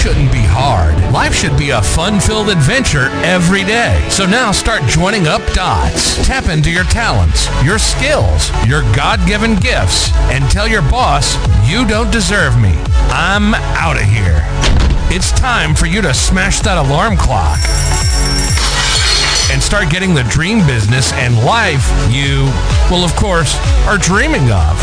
shouldn't be hard. Life should be a fun-filled adventure every day. So now start joining up dots. Tap into your talents, your skills, your God-given gifts, and tell your boss, you don't deserve me. I'm out of here. It's time for you to smash that alarm clock and start getting the dream business and life you, well, of course, are dreaming of.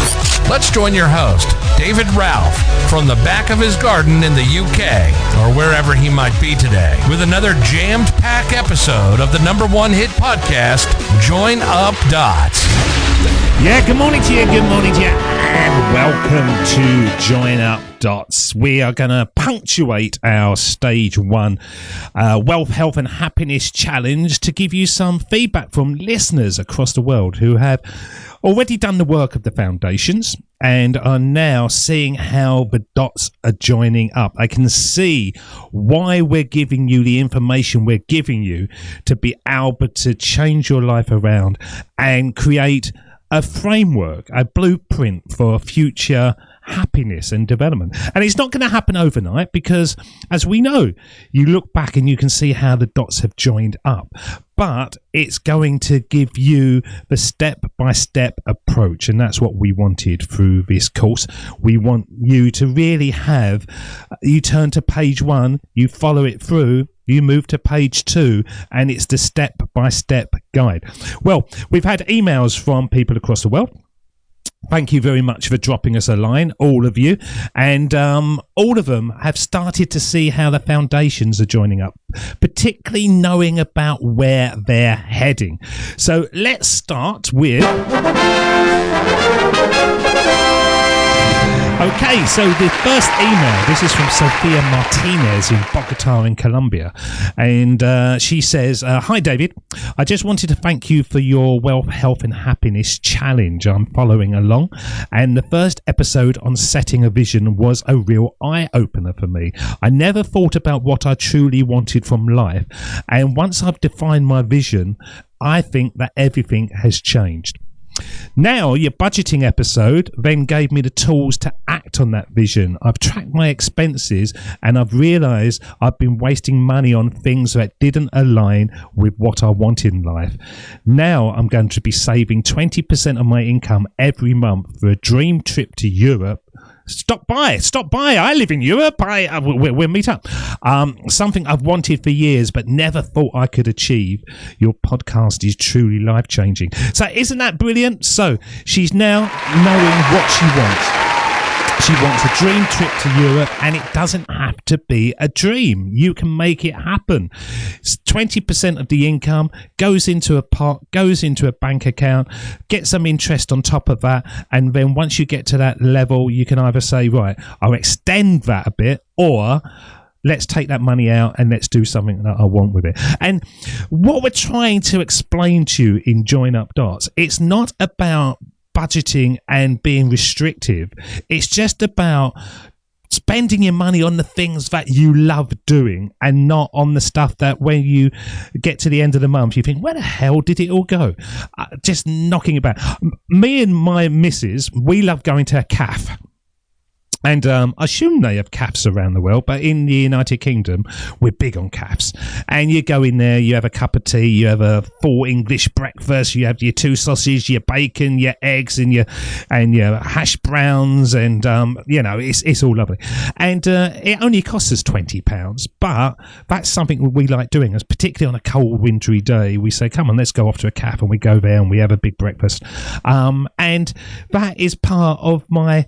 Let's join your host, David Ralph, from the back of his garden in the UK, or wherever he might be today, with another jammed-packed episode of the #1 hit podcast, Join Up Dots. Yeah, good morning to you, and welcome to Join Up Dots. We are going to punctuate our Stage 1 Wealth, Health and Happiness Challenge to give you some feedback from listeners across the world who have already done the work of the foundations and are now seeing how the dots are joining up. I can see why we're giving you the information we're giving you to be able to change your life around and create a framework, a blueprint for future happiness and development. And it's not going to happen overnight because, as we know, you look back and you can see how the dots have joined up. But it's going to give you the step-by-step approach, and that's what we wanted through this course. We want you to really have, you turn to page 1, you follow it through, you move to page 2, and it's the step-by-step guide. Well, we've had emails from people across the world. Thank you very much for dropping us a line, all of you. And all of them have started to see how the foundations are joining up, particularly knowing about where they're heading. So let's start with... Okay, so the first email, this is from Sophia Martinez in Bogota in Colombia. And she says, hi, David. I just wanted to thank you for your Wealth, Health and Happiness Challenge. I'm following along. And the first episode on setting a vision was a real eye-opener for me. I never thought about what I truly wanted from life. And once I've defined my vision, I think that everything has changed. Now, your budgeting episode then gave me the tools to act on that vision. I've tracked my expenses and I've realised I've been wasting money on things that didn't align with what I want in life. Now I'm going to be saving 20% of my income every month for a dream trip to Europe. Stop by. I live in Europe. We'll meet up. Something I've wanted for years but never thought I could achieve. Your podcast is truly life-changing. So isn't that brilliant? So she's now knowing what she wants. She wants a dream trip to Europe, and it doesn't have to be a dream. You can make it happen. 20% of the income goes into a pot, goes into a bank account, get some interest on top of that, and then once you get to that level, you can either say, right, I'll extend that a bit, or let's take that money out and let's do something that I want with it. And what we're trying to explain to you in Join Up Dots, it's not about budgeting and being restrictive. It's just about spending your money on the things that you love doing and not on the stuff that when you get to the end of the month you think, where the hell did it all go? Just knocking about. Me and my missus, we love going to a cafe. And I assume they have cafes around the world, but in the United Kingdom, we're big on cafes. And you go in there, you have a cup of tea, you have a full English breakfast, you have your 2 sausages, your bacon, your eggs, and your hash browns, and it's all lovely. And it only costs us £20, but that's something we like doing. As particularly on a cold, wintry day, we say, "Come on, let's go off to a cafe," and we go there and we have a big breakfast. And that is part of my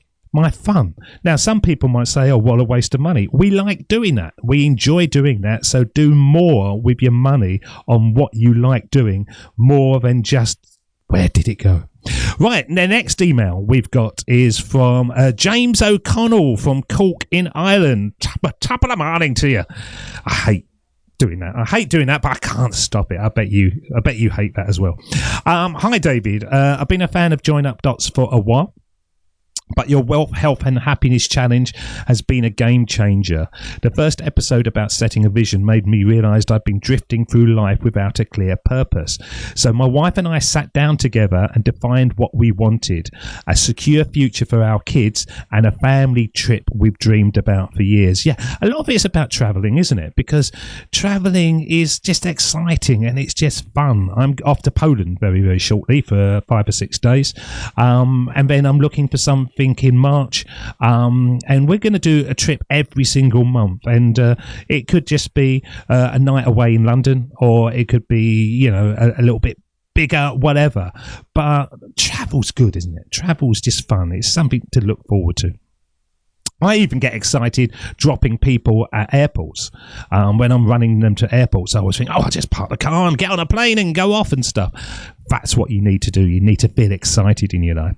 fun. Now, some people might say, oh, what a waste of money. We like doing that. We enjoy doing that. So do more with your money on what you like doing, more than just where did it go? Right, the next email we've got is from James O'Connell from Cork in Ireland. Top of the morning to you. I hate doing that, but I can't stop it. I bet you hate that as well. Hi, David. I've been a fan of Join Up Dots for a while. But your Wealth, Health and Happiness Challenge has been a game changer. The first episode about setting a vision made me realise I'd been drifting through life without a clear purpose. So my wife and I sat down together and defined what we wanted: a secure future for our kids and a family trip we've dreamed about for years. Yeah, a lot of it is about travelling, isn't it? Because travelling is just exciting and it's just fun. I'm off to Poland very, very shortly for 5 or 6 days. And then I'm looking for something in March, and we're going to do a trip every single month, and it could just be a night away in London, or it could be a little bit bigger, whatever. But travel's good, isn't it? Travel's just fun. It's something to look forward to. I even get excited dropping people at airports. When I'm running them to airports, I always think, I'll just park the car and get on a plane and go off and stuff. That's what you need to do. You need to feel excited in your life.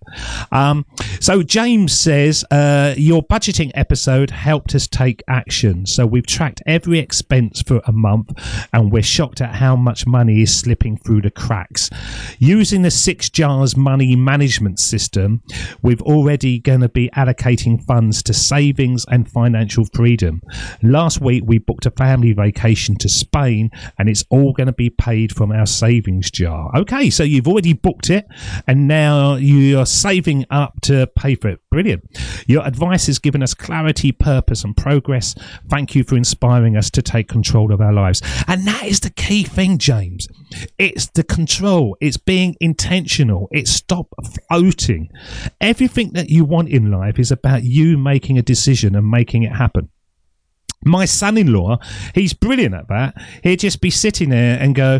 So James says, your budgeting episode helped us take action. So we've tracked every expense for a month and we're shocked at how much money is slipping through the cracks. Using the 6 Jars money management system, we've already going to be allocating funds to savings and financial freedom. Last week, we booked a family vacation to Spain and it's all going to be paid from our savings jar. Okay, so you've already booked it and now you're saving up to pay for it. Brilliant. Your advice has given us clarity, purpose and progress. Thank you for inspiring us to take control of our lives. And that is the key thing, James. It's the control. It's being intentional. It's stop floating. Everything that you want in life is about you making a decision and making it happen. My son-in-law, he's brilliant at that. He'd just be sitting there and go,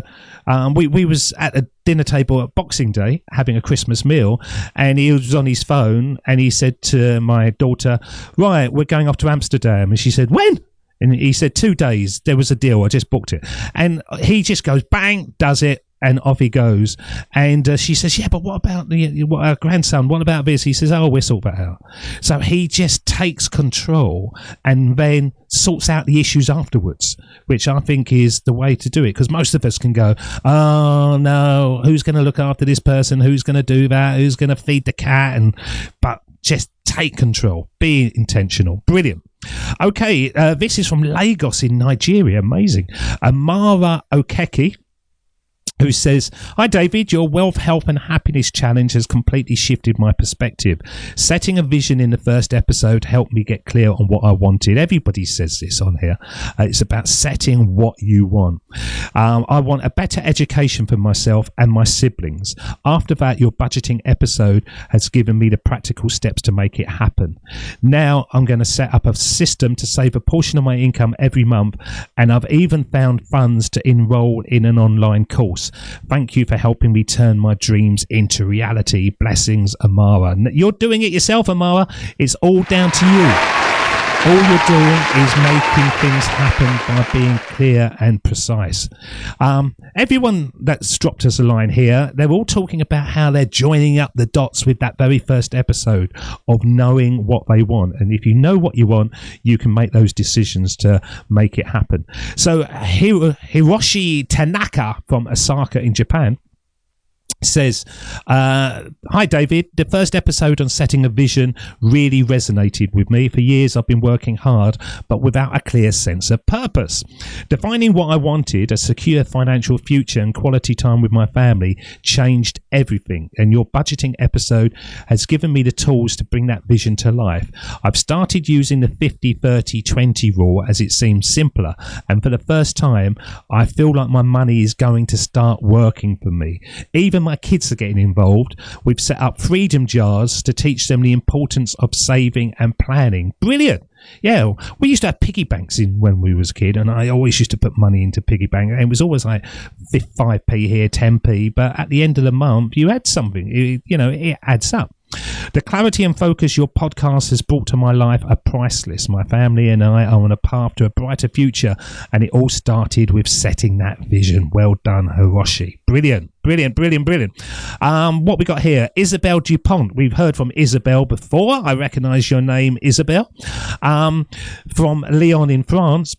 we was at a dinner table at Boxing Day having a Christmas meal, and he was on his phone and he said to my daughter, right, we're going off to Amsterdam. And she said, when? And he said, 2 days. There was a deal. I just booked it. And he just goes, bang, does it. And off he goes. And she says, yeah, but what about our grandson? What about this? He says, oh, we'll sort that out. So he just takes control and then sorts out the issues afterwards, which I think is the way to do it. Because most of us can go, oh, no, who's going to look after this person? Who's going to do that? Who's going to feed the cat? But just take control. Be intentional. Brilliant. Okay, this is from Lagos in Nigeria. Amazing. Amara Okeki, who says, hi David, your Wealth, Health and Happiness Challenge has completely shifted my perspective. Setting a vision in the first episode helped me get clear on what I wanted. Everybody says this on here. It's about setting what you want. I want a better education for myself and my siblings. After that, your budgeting episode has given me the practical steps to make it happen. Now I'm going to set up a system to save a portion of my income every month, and I've even found funds to enroll in an online course. Thank you for helping me turn my dreams into reality. Blessings, Amara. You're doing it yourself, Amara. It's all down to you. All you're doing is making things happen by being clear and precise. Everyone that's dropped us a line here, they're all talking about how they're joining up the dots with that very first episode of knowing what they want. And if you know what you want, you can make those decisions to make it happen. So Hiroshi Tanaka from Osaka in Japan says, hi David, the first episode on setting a vision really resonated with me. For years I've been working hard but without a clear sense of purpose. Defining what I wanted, a secure financial future and quality time with my family, changed everything, and your budgeting episode has given me the tools to bring that vision to life. I've started using the 50-30-20 rule as it seems simpler, and for the first time I feel like my money is going to start working for me. Even my kids are getting involved. We've set up freedom jars to teach them the importance of saving and planning. Brilliant. Yeah, we used to have piggy banks in when we was a kid, and I always used to put money into piggy bank, and it was always like 5p here, 10p, but at the end of the month you had something. It adds up. The clarity and focus your podcast has brought to my life are priceless. My family and I are on a path to a brighter future, and it all started with setting that vision. Well done, Hiroshi. Brilliant. What we got here, Isabel Dupont. We've heard from Isabel before. I recognise your name, Isabel. From Lyon in France.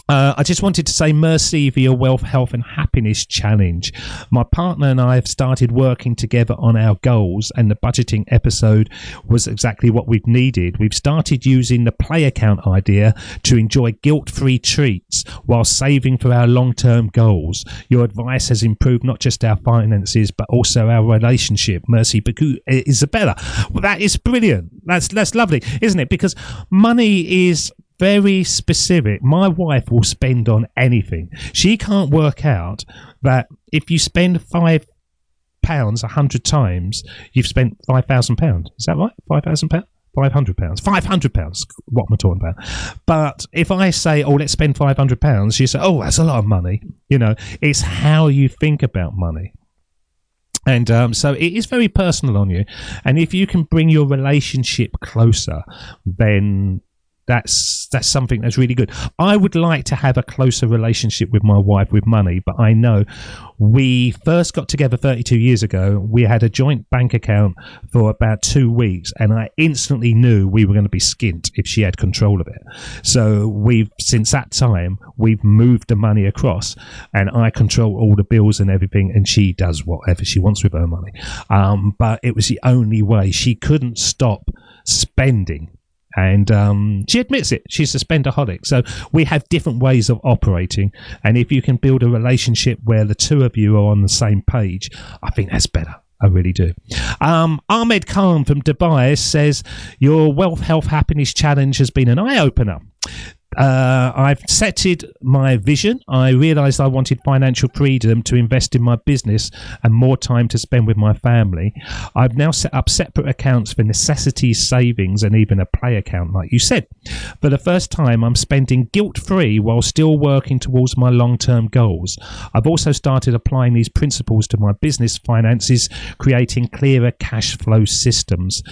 I just wanted to say mercy for your wealth, health and happiness challenge. My partner and I have started working together on our goals, and the budgeting episode was exactly what we've needed. We've started using the play account idea to enjoy guilt-free treats while saving for our long-term goals. Your advice has improved not just our finances but also our relationship. Mercy, beaucoup, Isabella. Well, that is brilliant. That's lovely, isn't it? Because money is very specific. My wife will spend on anything. She can't work out that if you spend £5 100 times, you've spent £5,000. Is that right? £5,000? £500. What am I talking about? But if I say, oh, let's spend £500, you say, oh, that's a lot of money. You know, it's how you think about money. And so it is very personal on you. And if you can bring your relationship closer, then that's something that's really good. I would like to have a closer relationship with my wife with money, but I know we first got together 32 years ago. We had a joint bank account for about 2 weeks, and I instantly knew we were going to be skint if she had control of it. So since that time, we've moved the money across, and I control all the bills and everything, and she does whatever she wants with her money. But it was the only way. She couldn't stop spending. And she admits it. She's a spendaholic. So we have different ways of operating. And if you can build a relationship where the two of you are on the same page, I think that's better. I really do. Ahmed Khan from Dubai says, your wealth, health, happiness challenge has been an eye-opener. I've setted my vision. I realised I wanted financial freedom to invest in my business and more time to spend with my family. I've now set up separate accounts for necessities, savings, and even a play account, like you said. For the first time, I'm spending guilt-free while still working towards my long-term goals. I've also started applying these principles to my business finances, creating clearer cash flow systems.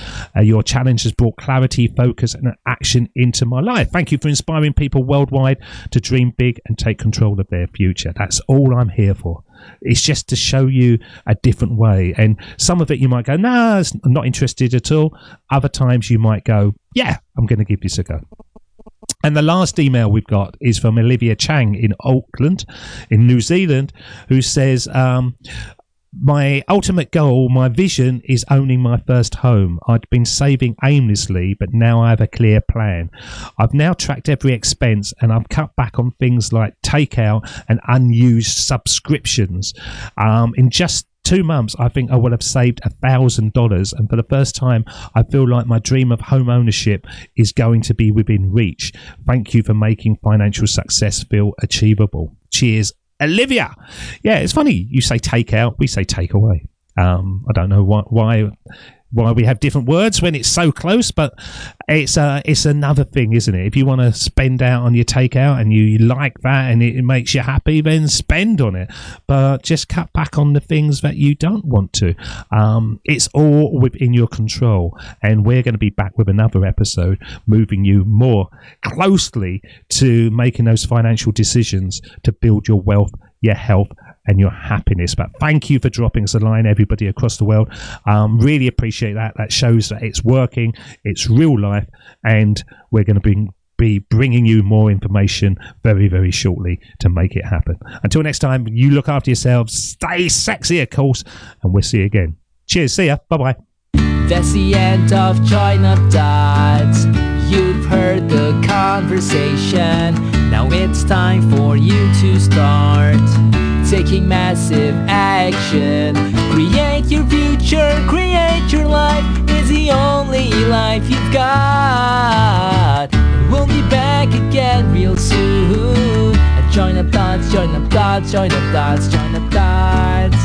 Your challenge has brought clarity, focus, and action into my life. Thank you for inspiring people worldwide to dream big and take control of their future. That's all I'm here for. It's just to show you a different way. And some of it you might go, no, I'm not interested at all. Other times you might go, yeah, I'm going to give this a go. And the last email we've got is from Olivia Chang in Auckland, in New Zealand, who says, my ultimate goal, my vision is owning my first home. I'd been saving aimlessly, but now I have a clear plan. I've now tracked every expense and I've cut back on things like takeout and unused subscriptions. In just 2 months, I think I will have saved $1,000, and for the first time, I feel like my dream of home ownership is going to be within reach. Thank you for making financial success feel achievable. Cheers, Olivia. Yeah, it's funny you say take out, we say take away. I don't know why we have different words when it's so close, but it's another thing, isn't it? If you want to spend out on your takeout and you like that and it makes you happy, then spend on it. But just cut back on the things that you don't want to. It's all within your control. And we're going to be back with another episode, moving you more closely to making those financial decisions to build your wealth, your health, and your happiness. But thank you for dropping us a line, everybody across the world. Really appreciate that. That shows that it's working, it's real life, and we're going to be bringing you more information very, very shortly to make it happen. Until next time, you look after yourselves, stay sexy, of course, and we'll see you again. Cheers, see ya, bye-bye. That's the end of Join Up Dots. You've heard the conversation. Now it's time for you to start taking massive action. Create your future, create your life. It's the only life you've got. We'll be back again real soon. Join Up Dots, Join Up Dots, Join Up Dots, Join Up Dots.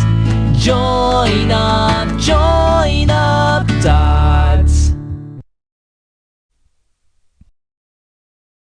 Join Up Dots.